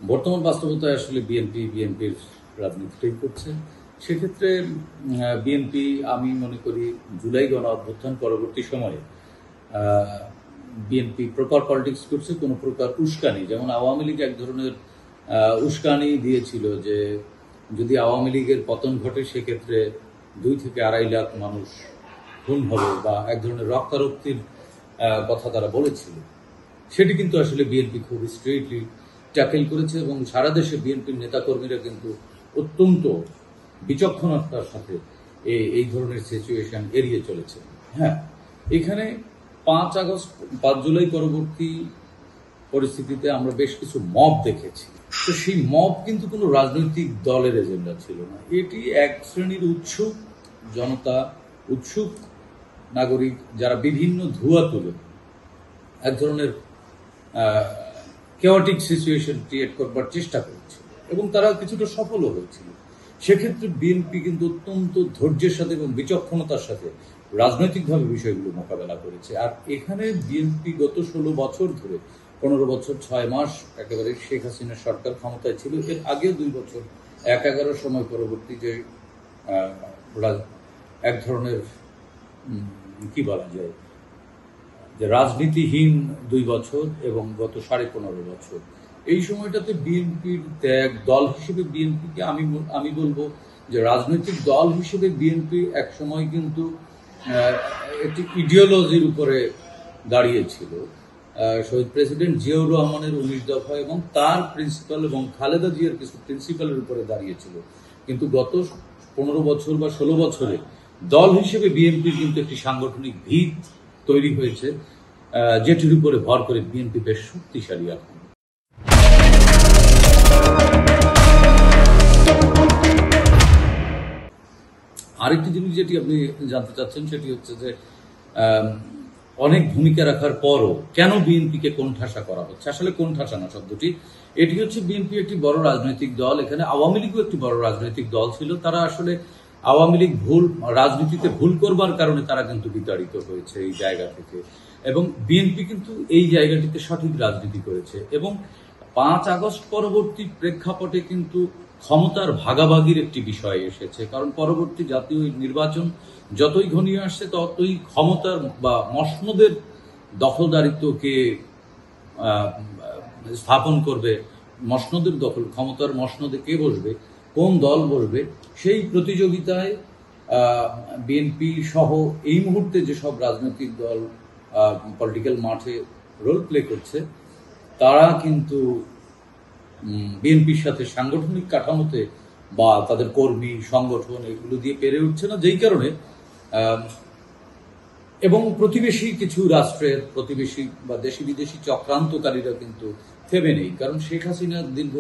বর্তমান বাস্তবতায় আসলে বিএনপির রাজনীতিটাই করছে। সেক্ষেত্রে বিএনপি আমি মনে করি জুলাই গণ অভ্যুত্থান পরবর্তী সময়ে বিএনপি প্রপার পলিটিক্স করছে, কোনো প্রকার উস্কানি, যেমন আওয়ামী লীগ এক ধরনের উস্কানি দিয়েছিল যে যদি আওয়ামী লীগের পতন ঘটে সেক্ষেত্রে 2 থেকে 2.5 লাখ মানুষ খুন হবে বা এক ধরনের রক্তারক্তির কথা তারা বলেছিল। সেটি কিন্তু আসলে বিএনপি খুব স্ট্রেটলি ট্যাকেল করেছে এবং সারা দেশে বিএনপির নেতাকর্মীরা কিন্তু অত্যন্ত বিচক্ষণতার সাথে এই ধরনের সিচুয়েশন এড়িয়ে চলেছে। হ্যাঁ, এখানে 5 জুলাই পরবর্তী পরিস্থিতিতে আমরা বেশ কিছু মব দেখেছি। তো সেই মব কিন্তু কোনো রাজনৈতিক দলের এজেন্ডা ছিল না। এটি এক শ্রেণীর উৎসুক জনতা, উৎসুক নাগরিক যারা বিভিন্ন ধোঁয়া তুলে এক ধরনের কেওয়াটিক সিচুয়েশন ক্রিয়েট করবার চেষ্টা করেছিল এবং তারা কিছুটা সফলও হয়েছিল। সেক্ষেত্রে বিএনপি কিন্তু অত্যন্ত ধৈর্যের সাথে এবং বিচক্ষণতার সাথে রাজনৈতিকভাবে বিষয়গুলো মোকাবেলা করেছে। আর এখানে বিএনপি গত 16 বছর ধরে, 15 বছর 6 মাস একেবারে শেখ হাসিনা সরকার ক্ষমতায় ছিল, এর আগেও 2 বছর 11 সময় পরবর্তী যে এক ধরনের কি বলা যায় যে রাজনীতিহীন 2 বছর এবং গত 15.5 বছর, এই সময়টাতে বিএনপির ত্যাগ, দল হিসেবে বিএনপিকে আমি বলবো যে রাজনৈতিক দল হিসেবে বিএনপি এক সময় কিন্তু একটি ইডিওলজির উপরে দাঁড়িয়েছিল। শহীদ প্রেসিডেন্ট জিয়াউর রহমানের 19 দফা এবং তার প্রিন্সিপাল এবং খালেদা জিয়ার কিছু প্রিন্সিপালের উপরে দাঁড়িয়েছিল। কিন্তু গত 15 বছর বা 16 বছরে দল হিসেবে বিএনপির কিন্তু একটি সাংগঠনিক ভিত তৈরি হয়েছে, যেটির উপরে ভর করে বিএনপি বেশ শক্তিশালী এখন। আরেকটি জিনিস যেটি আপনি জানতে চাচ্ছেন সেটি হচ্ছে যে অনেক ভূমিকা রাখার পরও কেন বিএনপিকে কোণঠাসা করা হচ্ছে। আসলে কোণঠাসা না শব্দটি, এটি হচ্ছে বিএনপি একটি বড় রাজনৈতিক দল, এখানে আওয়ামী লীগও একটি বড় রাজনৈতিক দল ছিল। তারা আসলে আওয়ামী লীগ রাজনীতিতে ভুল করবার কারণে তারা কিন্তু বিতাড়িত হয়েছে এই জায়গা থেকে, এবং বিএনপি কিন্তু এই জায়গাটিতে সঠিক রাজনীতি করেছে। এবং 5 আগস্ট পরবর্তী প্রেক্ষাপটে কিন্তু ক্ষমতার ভাগাভাগির একটি বিষয় এসেছে, কারণ পরবর্তী জাতীয় নির্বাচন যতই ঘনিয়ে আসছে ততই ক্ষমতার বা মসনদের দখলদারিত্বকে স্থাপন করবে, মসনদের দখল, ক্ষমতার মসনদে কে বসবে, কোন দল বসবে, সেই প্রতিযোগিতায় বিএনপি সহ এই মুহূর্তে যেসব রাজনৈতিক দল পলিটিক্যাল মাঠে রোল প্লে করছে তারা কিন্তু বিএনপির সাথে সাংগঠনিক কাঠামোতে বা তাদের কর্মী সংগঠন এগুলো দিয়ে পেরে উঠছে না, যেই কারণে এবং প্রতিবেশী কিছু রাষ্ট্রের প্রতিবেশী বা দেশি বিদেশি চক্রান্তকারীরা কিন্তু থেমে নেই। কারণ শেখ হাসিনা দীর্ঘ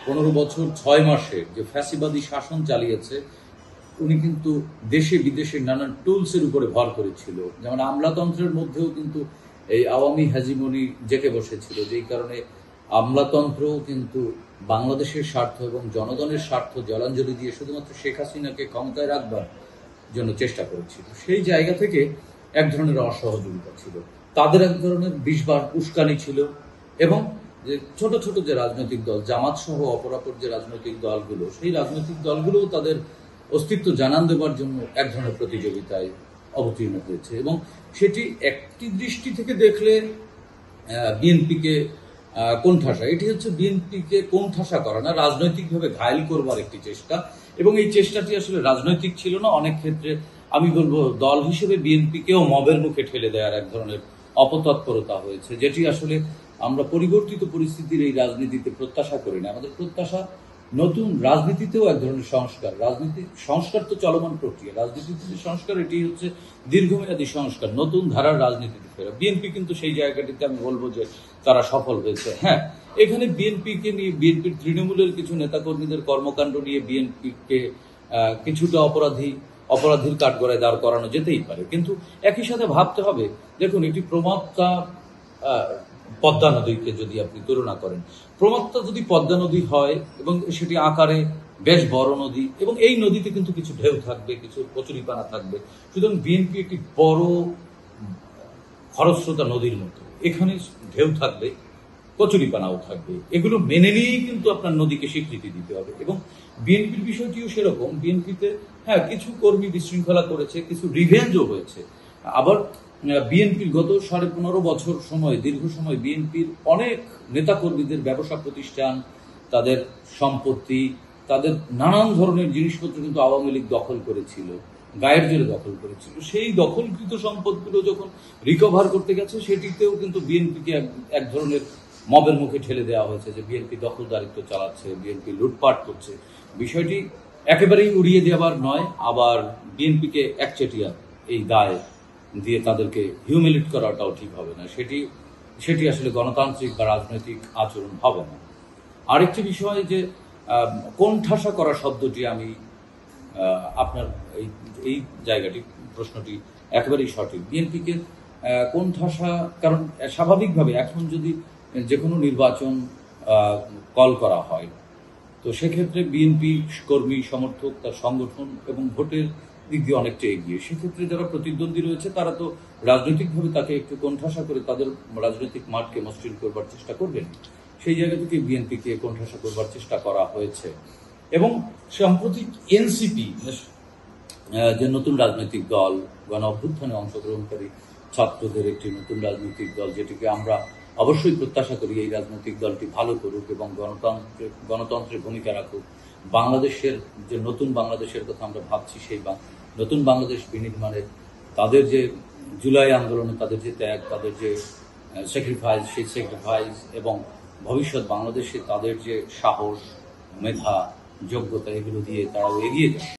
15 বছর 6 মাসে যে ফ্যাসিবাদী শাসন চালিয়েছে, উনি কিন্তু দেশে বিদেশে নানান টুলসের উপরে ভর করেছিল। যেমন আমলাতন্ত্রের মধ্যেও কিন্তু এই আওয়ামী হেজিমনি জেঁকে বসেছিল, যেই কারণে আমলাতন্ত্রও কিন্তু বাংলাদেশের স্বার্থ এবং জনগণের স্বার্থ জলাঞ্জলি দিয়ে শুধুমাত্র শেখ হাসিনাকে ক্ষমতায় রাখবার জন্য চেষ্টা করেছিল। সেই জায়গা থেকে এক ধরনের অসহযোগিতা ছিল, তাদের এক ধরনের বিষবার উস্কানি ছিল, এবং যে ছোট ছোট যে রাজনৈতিক দল, জামাত সহ অপরাপর যে রাজনৈতিক দলগুলো, সেই রাজনৈতিক দলগুলোও তাদের অস্তিত্ব জানান দেবার জন্য এক ধরনের প্রতিযোগিতায় অবতীর্ণ হয়েছে। এবং সেটি একটি দৃষ্টি থেকে দেখলে বিএনপিকে কোণঠাসা, এটি হচ্ছে বিএনপিকে কোণঠাসা করা না, রাজনৈতিকভাবে ঘায়েল করবার একটি চেষ্টা। এবং এই চেষ্টাটি আসলে রাজনৈতিক ছিল না, অনেক ক্ষেত্রে আমি বলবো দল হিসেবে বিএনপিকেও মবের মুখে ঠেলে দেওয়ার এক ধরনের অপতৎপরতা হয়েছে, যেটি আসলে আমরা পরিবর্তিত পরিস্থিতির এই রাজনীতিতে প্রত্যাশা করি না। আমাদের প্রত্যাশা নতুন রাজনীতিতেও এক ধরনের সংস্কার। সংস্কার তো চলমান প্রক্রিয়া, রাজনীতিতে যে সংস্কার এটি হচ্ছে দীর্ঘমেয়াদী সংস্কার, নতুন ধারার রাজনীতিতে ফেরা। বিএনপি কিন্তু সেই জায়গাটিতে আমি বলবো যে তারা সফল হয়েছে। হ্যাঁ, এখানে বিএনপিকে নিয়ে, বিএনপির তৃণমূলের কিছু নেতাকর্মীদের কর্মকাণ্ড নিয়ে বিএনপিকে কিছুটা অপরাধীর কাঠগড়ায় দাঁড় করানো যেতেই পারে, কিন্তু একই সাথে ভাবতে হবে, দেখুন এটি প্রমাত্তা পদ্মা নদীকে যদি আপনি তুলনা করেন, প্রমাত্তা যদি পদ্মা নদী হয় এবং সেটি আকারে বেশ বড় নদী, এবং এই নদীতে কিন্তু কিছু ঢেউ থাকবে, কিছু কচুরিপানা থাকবে, সুতরাং বিএনপি একটি বড় খরস্রোতা নদীর মতো, এখানে ঢেউ থাকবে কচুরিপানাও থাকবে। এগুলো মেনে নিয়েই কিন্তু আপনার নদীকে স্বীকৃতি দিতে হবে। এবং বিএনপির বিষয়টিও সেরকম। বিএনপিতে হ্যাঁ কিছু কর্মী বিশৃঙ্খলা করেছে, কিছু রিভেঞ্জও হয়েছে। আবার বিএনপির গত 15.5 বছর সময়, দীর্ঘ সময় বিএনপির অনেক নেতাকর্মীদের ব্যবসা প্রতিষ্ঠান, তাদের সম্পত্তি, তাদের নানান ধরনের জিনিসপত্র কিন্তু আওয়ামী লীগ দখল করেছিল, গায়ের জোরে দখল করেছিল। সেই দখলকৃত সম্পদগুলো যখন রিকভার করতে গেছে, সেটিতেও কিন্তু বিএনপিকে এক ধরনের মবের মুখে ঠেলে দেওয়া হয়েছে যে বিএনপি দখলদারিত্ব চালাচ্ছে, বিএনপি লুটপাট করছে। বিষয়টি একেবারেই উড়িয়ে দেওয়ার নয়, আবার বিএনপিকে একচেটিয়া এই দায় দিয়ে তাদেরকে হিউমিলেট করাটাও ঠিক হবে না। সেটি আসলে গণতান্ত্রিক বা রাজনৈতিক আচরণ হবে না। আরেকটি বিষয় যে কোণঠাসা করা শব্দটি আমি আপনার এই জায়গাটি, প্রশ্নটি একেবারেই সঠিক। বিএনপিকে কোণঠাসা, কারণ স্বাভাবিকভাবে এখন যদি যে কোনো নির্বাচন কল করা হয়, তো সেক্ষেত্রে বিএনপি কর্মী সমর্থক, তার সংগঠন এবং ভোটের দিক দিয়ে অনেকটা এগিয়ে। সেক্ষেত্রে যারা প্রতিদ্বন্দ্বী রয়েছে তারা তো রাজনৈতিকভাবে তাকে একটু কোণঠাসা করে তাদের রাজনৈতিক মাঠকে মসৃণ করবার চেষ্টা করবেন। সেই জায়গা থেকে বিএনপিকে কোণঠাসা করবার চেষ্টা করা হয়েছে। এবং সম্প্রতি এনসিপি যে নতুন রাজনৈতিক দল, গণ অভ্যুত্থানে অংশগ্রহণকারী ছাত্রদের একটি নতুন রাজনৈতিক দল, যেটিকে আমরা অবশ্যই প্রত্যাশা করি এই রাজনৈতিক দলটি ভালো করুক এবং গণতন্ত্রের ভূমিকা রাখুক। বাংলাদেশের যে নতুন বাংলাদেশের কথা আমরা ভাবছি, সেই নতুন বাংলাদেশ বিনির্মাণে তাদের যে জুলাই আন্দোলনে তাদের যে ত্যাগ, তাদের যে স্যাক্রিফাইস, সেই স্যাক্রিফাইস এবং ভবিষ্যৎ বাংলাদেশে তাদের যে সাহস, মেধা, যোগ্যতা, এগুলো দিয়ে তারাও এগিয়ে যায়।